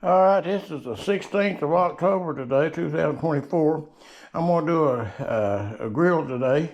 All right, this is the 16th of October today, 2024. I'm going to do a grill today.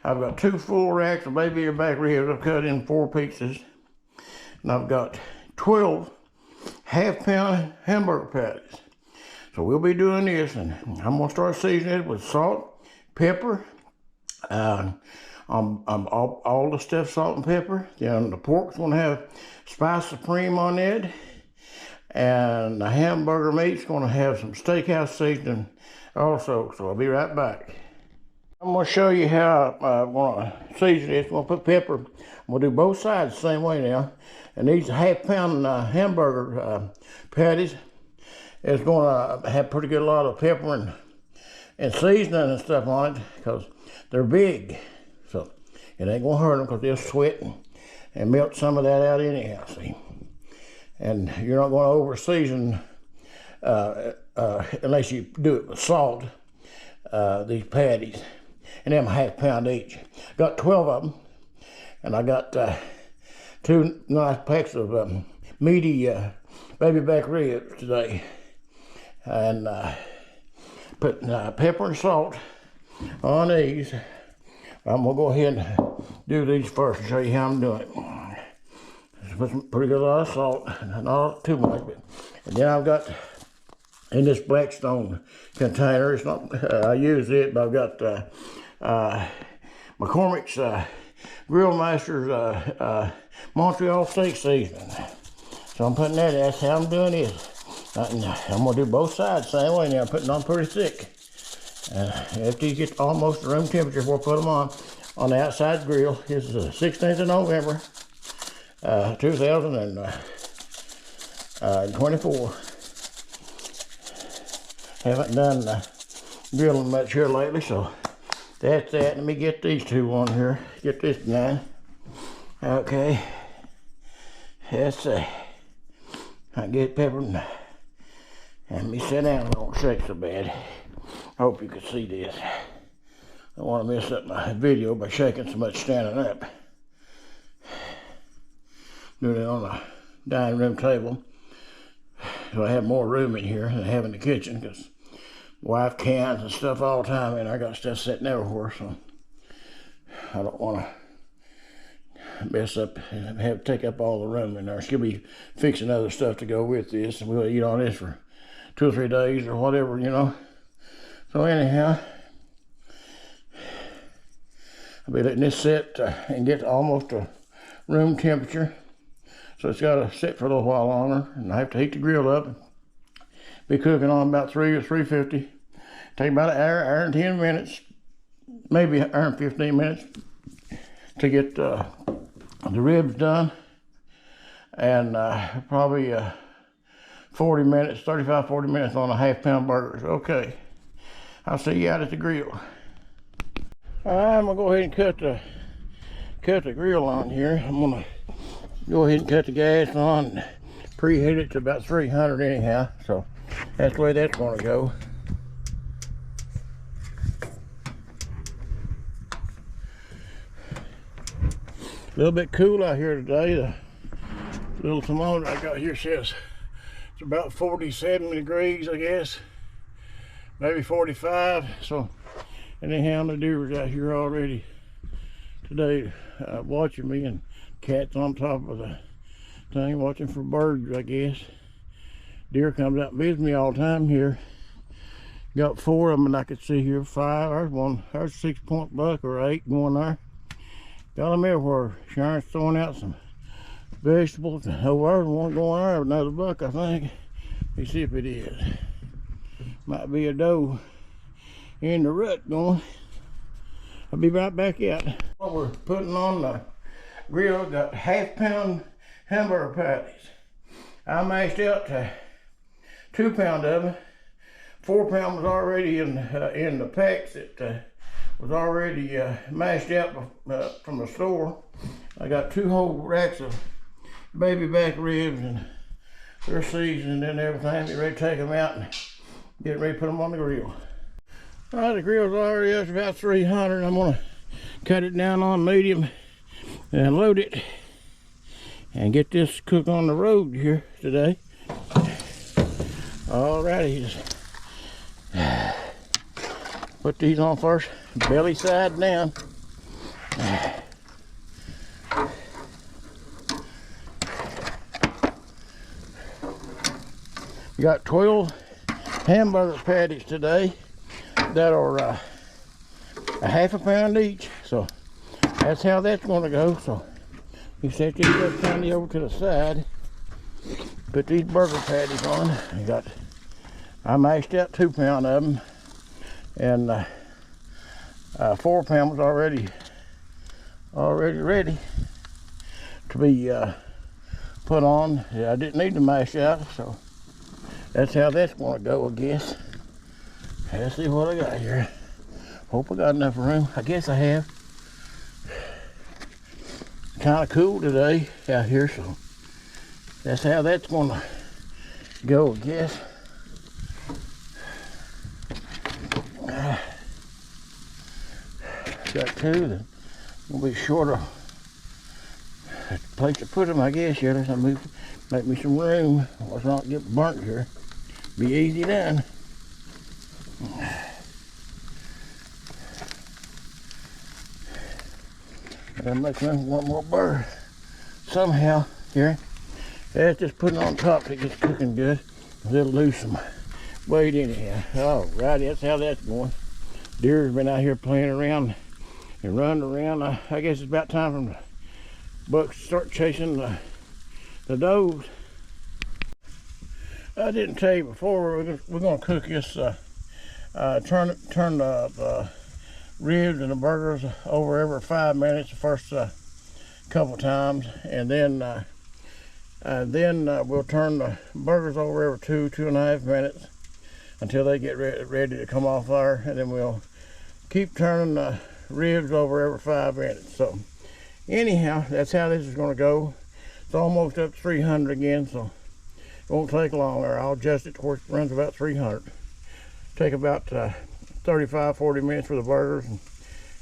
I've got 2 full racks of baby back ribs I've cut in 4 pieces. And I've got 12 half-pound hamburger patties. So we'll be doing this, and I'm going to start seasoning it with salt, pepper, all the stuff, salt and pepper. Then the pork's going to have Spice Supreme on it. And the hamburger meat's going to have some steakhouse seasoning also, so I'll be right back. I'm going to show you how I'm going to season this. I'm going to put pepper. I'm going to do both sides the same way now. And these half-pound hamburger patties is going to have pretty good lot of pepper and seasoning and stuff on it because they're big. So it ain't going to hurt them because they'll sweat and melt some of that out anyhow, see. And you're not going to over season unless you do it with salt, these patties. And them half-pound each. Got 12 of them. And I got 2 nice packs of meaty baby back ribs today. And put pepper and salt on these. I'm going to go ahead and do these first and show you how I'm doing it. Put some pretty good lot of salt, not too much, but and then I've got in this Blackstone container. It's not I use it, but I've got McCormick's Grill Master's Montreal steak seasoning. So I'm putting that in. That's how I'm doing this. I'm gonna do both sides same way. Now I'm putting it on pretty thick. After you get almost room temperature, we'll put them on the outside grill. This is the 16th of November. 2024. Haven't done grilling much here lately, so that's that. Let me get these 2 on here. Get this done. Okay. That's I get peppered. And me sit down. I don't shake so bad. I hope you can see this. I don't want to mess up my video by shaking so much standing up. Doing it on the dining room table, so I have more room in here than I have in the kitchen because wife cans and stuff all the time, and I got stuff sitting everywhere, so I don't want to mess up and have to take up all the room in there. She'll be fixing other stuff to go with this, and we'll eat on this for 2 or 3 days or whatever, you know. So anyhow, I'll be letting this sit and get to almost to room temperature. So it's got to sit for a little while longer, and I have to heat the grill up. Be cooking on about 3 or 350. Take about an hour and 10 minutes, maybe an hour and 15 minutes to get the ribs done, and probably 40 minutes, 35, 40 minutes on the half-pound burgers. Okay, I'll see you out at the grill. All right, I'm gonna go ahead and cut the grill on here. I'm gonna go ahead and cut the gas on, preheat it to about 300 anyhow, so that's the way that's going to go. A little bit cool out here today. The little thermometer I got here says it's about 47 degrees, I guess, maybe 45. So anyhow, the deer's out here already today watching me, and cats on top of the thing watching for birds, I guess. Deer comes out and visits me all the time here. Got 4 of them, and I could see here 5. There's one. There's a 6-point buck or 8 going there. Got them everywhere. Sharon's throwing out some vegetables. Over there's one going there, another buck, I think. Let me see if it is. Might be a doe in the rut going. I'll be right back out. What we're putting on the grill, got half-pound hamburger patties. I mashed out 2 pound of them. 4 pound was already in the packs that was already mashed out from the store. I got 2 whole racks of baby back ribs, and they're seasoned and everything. Get ready to take them out and get ready to put them on the grill. All right, the grill's already up to about 300. I'm gonna cut it down on medium and load it and get this cooked on the road here today. Alrighty, just put these on first, belly side down. We got 12 hamburger patties today that are a half a pound each, so that's how that's going to go. So you set these up kind of over to the side, put these burger patties on. I mashed out 2 pound of them, and 4 pound was already ready to be put on. Yeah, I didn't need to mash out, so that's how that's going to go, I guess. Let's see what I got here. Hope I got enough room. I guess I have. Kind of cool today out here, so that's how that's going to go, I guess. Got 2 that will be shorter place to put them, I guess. Yeah, let's make me some room. Let's not get burnt here. Be easy done. Gotta make room for one more burger somehow here. That's just putting it on top so it gets cooking good. It'll lose some weight anyhow. Alrighty, that's how that's going. Deer's been out here playing around and running around. I guess it's about time for the bucks to start chasing the does. I didn't tell you before, we're going to cook this, turn the ribs and the burgers over every 5 minutes the first couple times, and then we'll turn the burgers over every 2.5 minutes until they get ready to come off fire, and then we'll keep turning the ribs over every 5 minutes. So anyhow, that's how this is going to go. It's almost up to 300 again, so it won't take long, or I'll adjust it to where it runs about 300. Take about 35-40 minutes for the burgers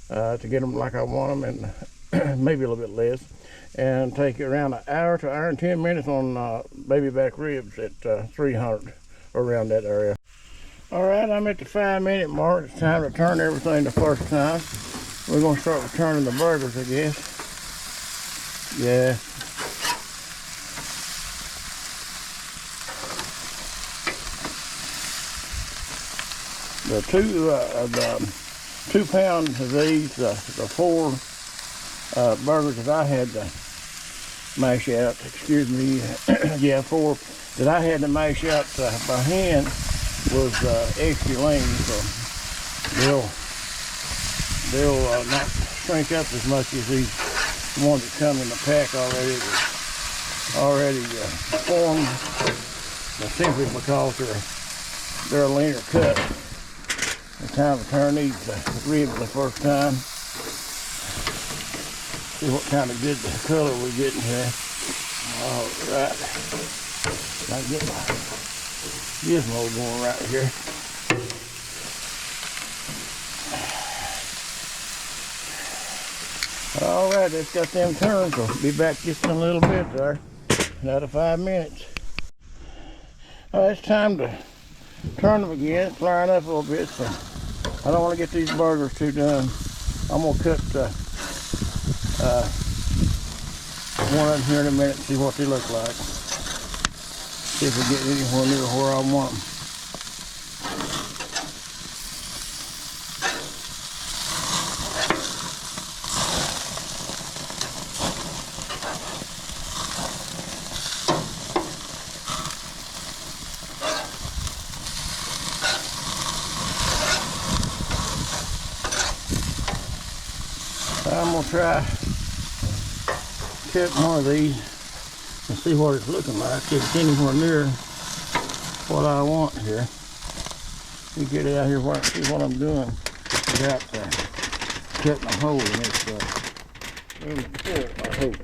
to get them like I want them, and maybe a little bit less. And take around an hour to hour and 10 minutes on baby back ribs at 300, around that area. All right, I'm at the 5-minute mark. It's time to turn everything the first time. We're going to start with turning the burgers, I guess. Yeah. The 2 pounds of these, the 4 burgers that I had to mash out, excuse me, yeah, 4 that I had to mash out by hand was extra lean, so they'll not shrink up as much as these ones that come in the pack already formed, simply because they're a leaner cut. It's time to turn these ribs the first time. See what kind of good color we're getting here. All right. I get my gizmo going right here. All right, that's got them turned, so be back just in a little bit there. Another 5 minutes. It's time to turn them again. It's flaring up a little bit, so I don't want to get these burgers too done. I'm going to cut one of them here in a minute and see what they look like. See if we get anywhere near where I want them. I'm going to try cut one of these and see what it's looking like, if it's anywhere near what I want here. You get it out here where I see what I'm doing without cutting a hole in this I hope.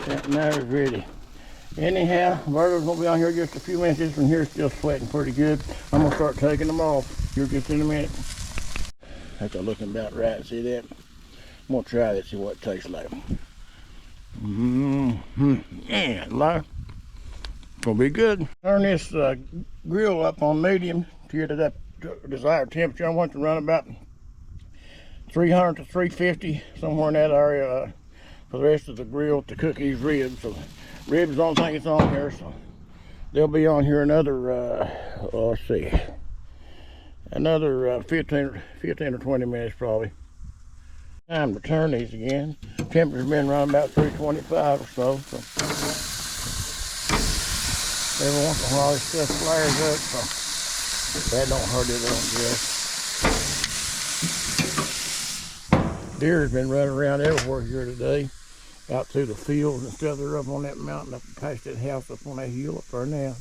That matter's ready. Anyhow, burger's going to be on here just a few minutes. This one here is still sweating pretty good. I'm going to start taking them off here just in a minute. That's looking about right. See that? I'm going to try that, see what it tastes like. Yeah, Gonna be good. Turn this grill up on medium to that desired temperature. I want to run about 300 to 350, somewhere in that area, for the rest of the grill to cook these ribs. So ribs don't think it's on here, so they'll be on here another, let's see, another 15 or 20 minutes probably. Time to turn these again. Temperature's been around about 325 or so. Every once in a while this stuff flares up, so that don't hurt it on just. Deer's been running around everywhere here today, out through the fields and stuff. They're up on that mountain up past that house up on that hill up there now.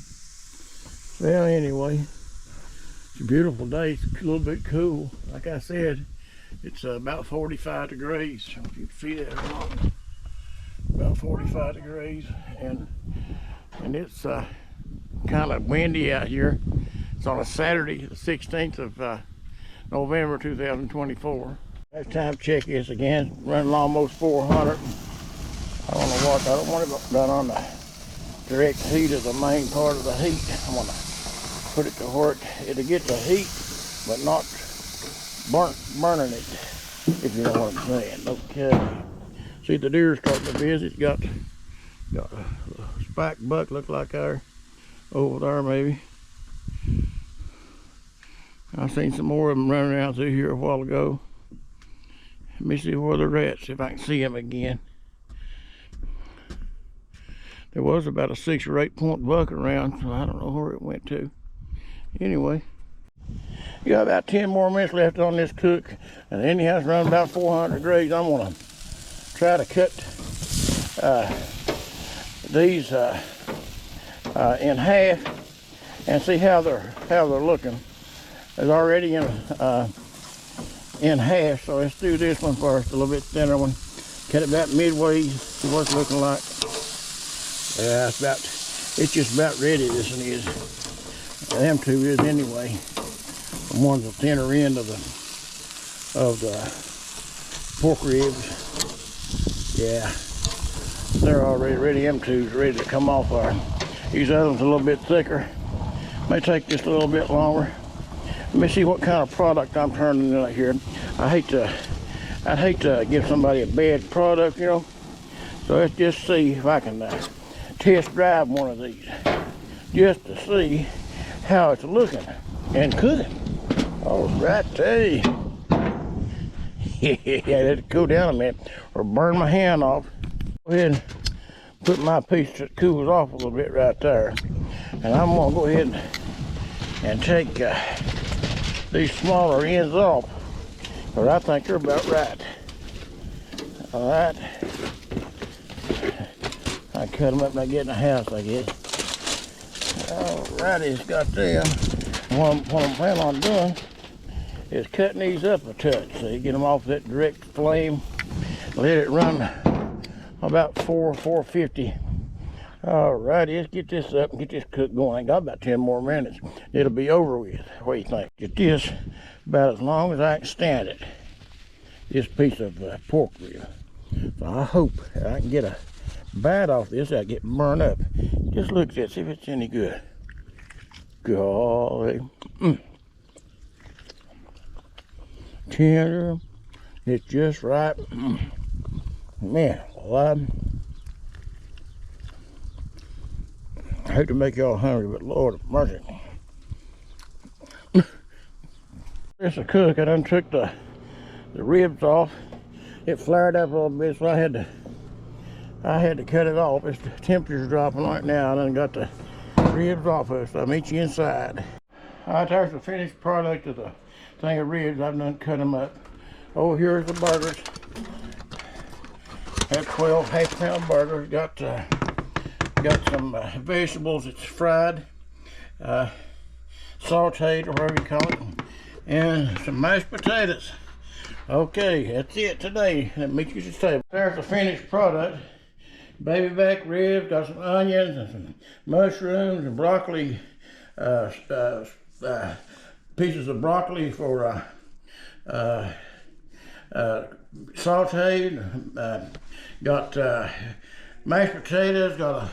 Well, anyway, it's a beautiful day. It's a little bit cool. Like I said, it's about 45 degrees. You can see that or not. About 45 degrees, and it's kind of windy out here. It's on a Saturday, the 16th of November 2024. Next time check this again. Running almost 400. I don't know what. I don't want it done on the direct heat of the main part of the heat. I want to put it to where it'll get the heat, but not burning it, if you know what I'm saying. Okay. See, the deer's starting to visit. Got a spike buck, look like there, over there maybe. I seen some more of them running around through here a while ago. Let me see where they're at, see if I can see them again. There was about a 6 or 8 point buck around, so I don't know where it went to. Anyway, you got about 10 more minutes left on this cook, and anyhow it's running about 400 degrees. I'm gonna try to cut these in half and see how they're looking. It's already in half, so let's do this one first, a little bit thinner one. Cut it about midway, see what it's looking like. Yeah, it's just about ready, this one is. Them two is anyway. The one's the thinner end of the pork ribs. Yeah, they're already ready. Them two's ready to come off there. These other ones a little bit thicker. May take just a little bit longer. Let me see what kind of product I'm turning out here. I'd hate to give somebody a bad product, you know. So let's just see if I can test drive one of these, just to see how it's looking and cooking. All right, hey. Yeah, let it cool down a minute or burn my hand off. Go ahead and put my piece that cools off a little bit right there. And I'm gonna go ahead and take these smaller ends off, but I think they're about right. All right. I cut them up and I get in the house, I guess. Alrighty, it's got them. What I'm planning on doing is cutting these up a touch, so you get them off that direct flame. Let it run about 450. Alrighty, let's get this up and get this cook going. I got about 10 more minutes. It'll be over with. What do you think? Get this about as long as I can stand it. This piece of pork rib. So I hope I can get a bite off this. I get burned up. Just look at it, see if it's any good. Golly. Tender. It's just right. Man, well, I hate to make y'all hungry, but Lord have mercy. It's a cook. I done took the ribs off. It flared up a little bit, so I had to cut it off. The temperature's dropping right now. I done got the ribs off of it, so I'll meet you inside. All right, there's the finished product of the thing of ribs. I've done cut them up. Oh, here's the burgers. Have 12 half-pound burgers. Got some vegetables. It's fried, sauteed, or whatever you call it, and some mashed potatoes. Okay, that's it today. Let me get you to the table. There's the finished product. Baby back ribs, got some onions and some mushrooms and broccoli, pieces of broccoli for sauteed. Got mashed potatoes, got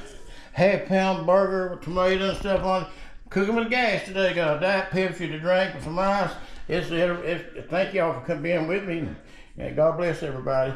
half-pound burger with tomato and stuff on it. Cooking with gas today. Got a Diet Pepsi to drink with some ice. Thank y'all for coming in with me. And God bless everybody.